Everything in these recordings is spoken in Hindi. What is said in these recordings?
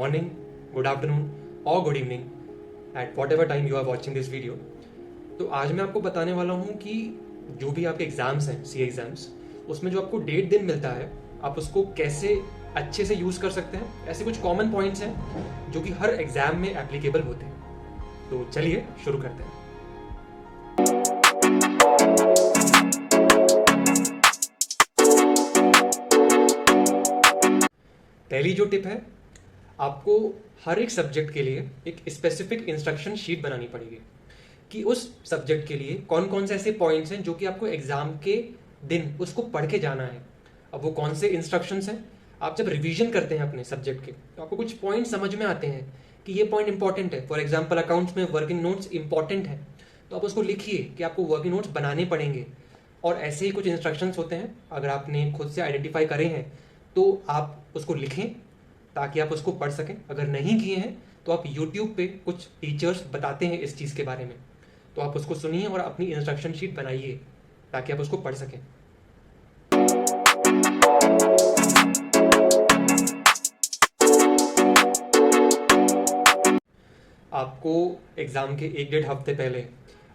morning, good afternoon or good evening at whatever time you are watching this video। तो आज मैं आपको बताने वाला हूँ कि जो भी आपके एग्ज़ाम्स हैं, सी एग्ज़ाम्स, उसमें जो आपको डेट दिन मिलता है, आप उसको कैसे अच्छे से यूज़ कर सकते हैं। ऐसे कुछ कॉमन पॉइंट्स हैं जो कि हर एग्ज़ाम में एप्लीकेबल होते हैं। तो चलिए शुरू करते हैं। पहली जो टिप है, आपको हर एक सब्जेक्ट के लिए एक स्पेसिफिक इंस्ट्रक्शन शीट बनानी पड़ेगी कि उस सब्जेक्ट के लिए कौन कौन से ऐसे पॉइंट्स हैं जो कि आपको एग्जाम के दिन उसको पढ़ के जाना है। अब वो कौन से इंस्ट्रक्शंस हैं, आप जब रिवीजन करते हैं अपने सब्जेक्ट के तो आपको कुछ पॉइंट समझ में आते हैं कि ये पॉइंट इंपॉर्टेंट है। फॉर एग्जाम्पल अकाउंट्स में वर्किंग नोट्स इंपॉर्टेंट है, तो आप उसको लिखिए कि आपको वर्किंग नोट्स बनाने पड़ेंगे। और ऐसे ही कुछ इंस्ट्रक्शंस होते हैं, अगर आपने खुद से आइडेंटिफाई करे हैं तो आप उसको लिखें ताकि आप उसको पढ़ सकें। अगर नहीं किए हैं तो आप YouTube पे कुछ टीचर्स बताते हैं इस चीज़ के बारे में, तो आप उसको सुनिए और अपनी इंस्ट्रक्शन शीट बनाइए ताकि आप उसको पढ़ सकें। आपको एग्ज़ाम के 1-1.5 हफ्ते पहले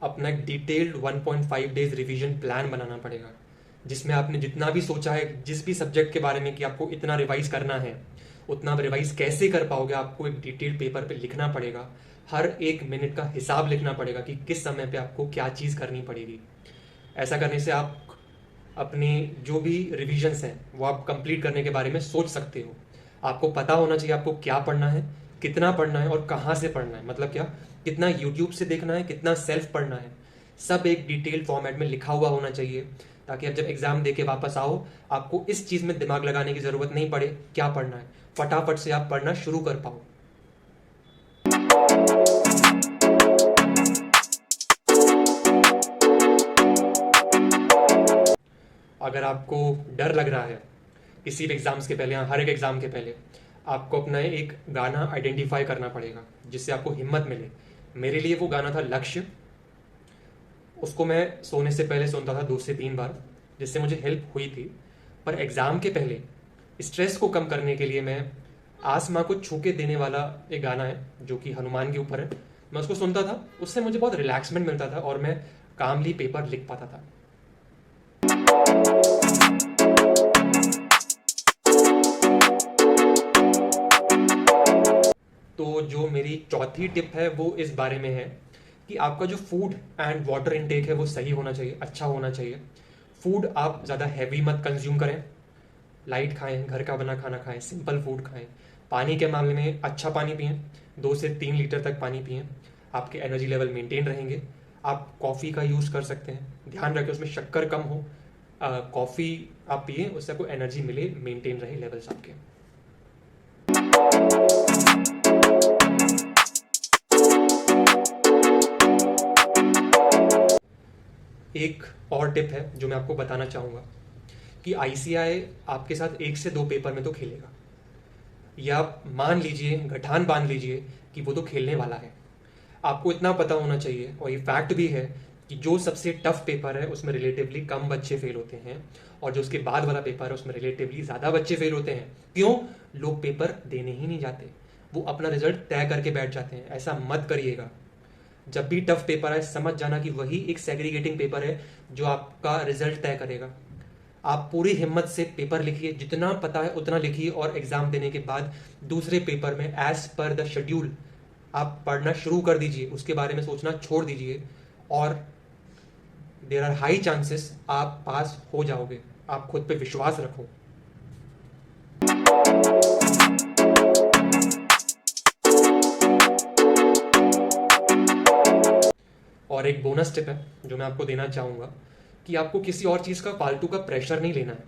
अपना एक डिटेल्ड 1.5 डेज रिवीजन प्लान बनाना पड़ेगा, जिसमें आपने जितना भी सोचा है जिस भी सब्जेक्ट के बारे में कि आपको इतना रिवाइज करना है, उतना आप रिवाइज कैसे कर पाओगे, आपको एक डिटेल्ड पेपर पे लिखना पड़ेगा। हर एक मिनट का हिसाब लिखना पड़ेगा कि किस समय पे आपको क्या चीज़ करनी पड़ेगी। ऐसा करने से आप अपने जो भी रिविजन्स हैं वो आप कंप्लीट करने के बारे में सोच सकते हो। आपको पता होना चाहिए आपको क्या पढ़ना है, कितना पढ़ना है और कहाँ से पढ़ना है। मतलब क्या, कितना यूट्यूब से देखना है, कितना सेल्फ पढ़ना है, सब एक डिटेल्ड फॉर्मेट में लिखा हुआ होना चाहिए, ताकि आप जब एग्जाम दे के वापस आओ आपको इस चीज़ में दिमाग लगाने की ज़रूरत नहीं पड़े क्या पढ़ना है, फटाफट से आप पढ़ना शुरू कर पाओ। अगर आपको डर लग रहा है किसी भी एग्जाम्स के पहले या हर एक एग्जाम के पहले, आपको अपना एक गाना आइडेंटिफाई करना पड़ेगा जिससे आपको हिम्मत मिले। मेरे लिए वो गाना था लक्ष्य। उसको मैं सोने से पहले सुनता था 2 से 3 बार, जिससे मुझे हेल्प हुई थी। पर एग्जाम के पहले स्ट्रेस को कम करने के लिए मैं आसमां को छू के देने वाला एक गाना है जो कि हनुमान के ऊपर है, मैं उसको सुनता था। उससे मुझे बहुत रिलैक्समेंट मिलता था और मैं कामली पेपर लिख पाता था। तो जो मेरी चौथी टिप है वो इस बारे में है कि आपका जो फूड एंड वाटर इनटेक है वो सही होना चाहिए, अच्छा होना चाहिए। फूड आप ज़्यादा हैवी मत कंज्यूम करें, लाइट खाएं, घर का बना खाना खाएं, सिंपल फूड खाएं। पानी के मामले में अच्छा पानी पिएं, 2 से 3 लीटर तक पानी पिएं, आपके एनर्जी लेवल मेंटेन रहेंगे। आप कॉफ़ी का यूज़ कर सकते हैं, ध्यान रखें उसमें शक्कर कम हो। कॉफ़ी आप पिए, उससे आपको एनर्जी मिले, मेंटेन रहे लेवल्स आपके। एक और टिप है जो मैं आपको बताना चाहूँगा कि ICAI आपके साथ 1 से 2 पेपर में तो खेलेगा, या आप मान लीजिए, गठान बांध लीजिए कि वो तो खेलने वाला है। आपको इतना पता होना चाहिए, और ये फैक्ट भी है, कि जो सबसे टफ पेपर है उसमें रिलेटिवली कम बच्चे फेल होते हैं, और जो उसके बाद वाला पेपर है उसमें रिलेटिवली ज़्यादा बच्चे फेल होते हैं। क्यों? लोग पेपर देने ही नहीं जाते, वो अपना रिजल्ट तय करके बैठ जाते हैं। ऐसा मत करिएगा। जब भी टफ पेपर है समझ जाना कि वही एक सेग्रीगेटिंग पेपर है जो आपका रिजल्ट तय करेगा। आप पूरी हिम्मत से पेपर लिखिए, जितना पता है उतना लिखिए, और एग्जाम देने के बाद दूसरे पेपर में एज पर द शेड्यूल आप पढ़ना शुरू कर दीजिए, उसके बारे में सोचना छोड़ दीजिए, और देयर आर हाई चांसेस आप पास हो जाओगे। आप खुद पे विश्वास रखो। और एक बोनस टिप है जो मैं आपको देना चाहूँगा कि आपको किसी और चीज़ का फालतू का प्रेशर नहीं लेना है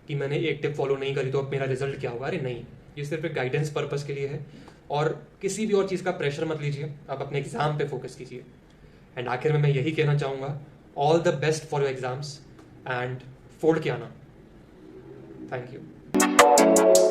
कि मैंने एक टिप फॉलो नहीं करी तो अब मेरा रिजल्ट क्या होगा। अरे नहीं, ये सिर्फ एक गाइडेंस पर्पस के लिए है, और किसी भी और चीज़ का प्रेशर मत लीजिए, आप अपने एग्जाम पे फोकस कीजिए। एंड आखिर में मैं यही कहना चाहूँगा, all the best for your exams and फोड़ के आना। Thank you.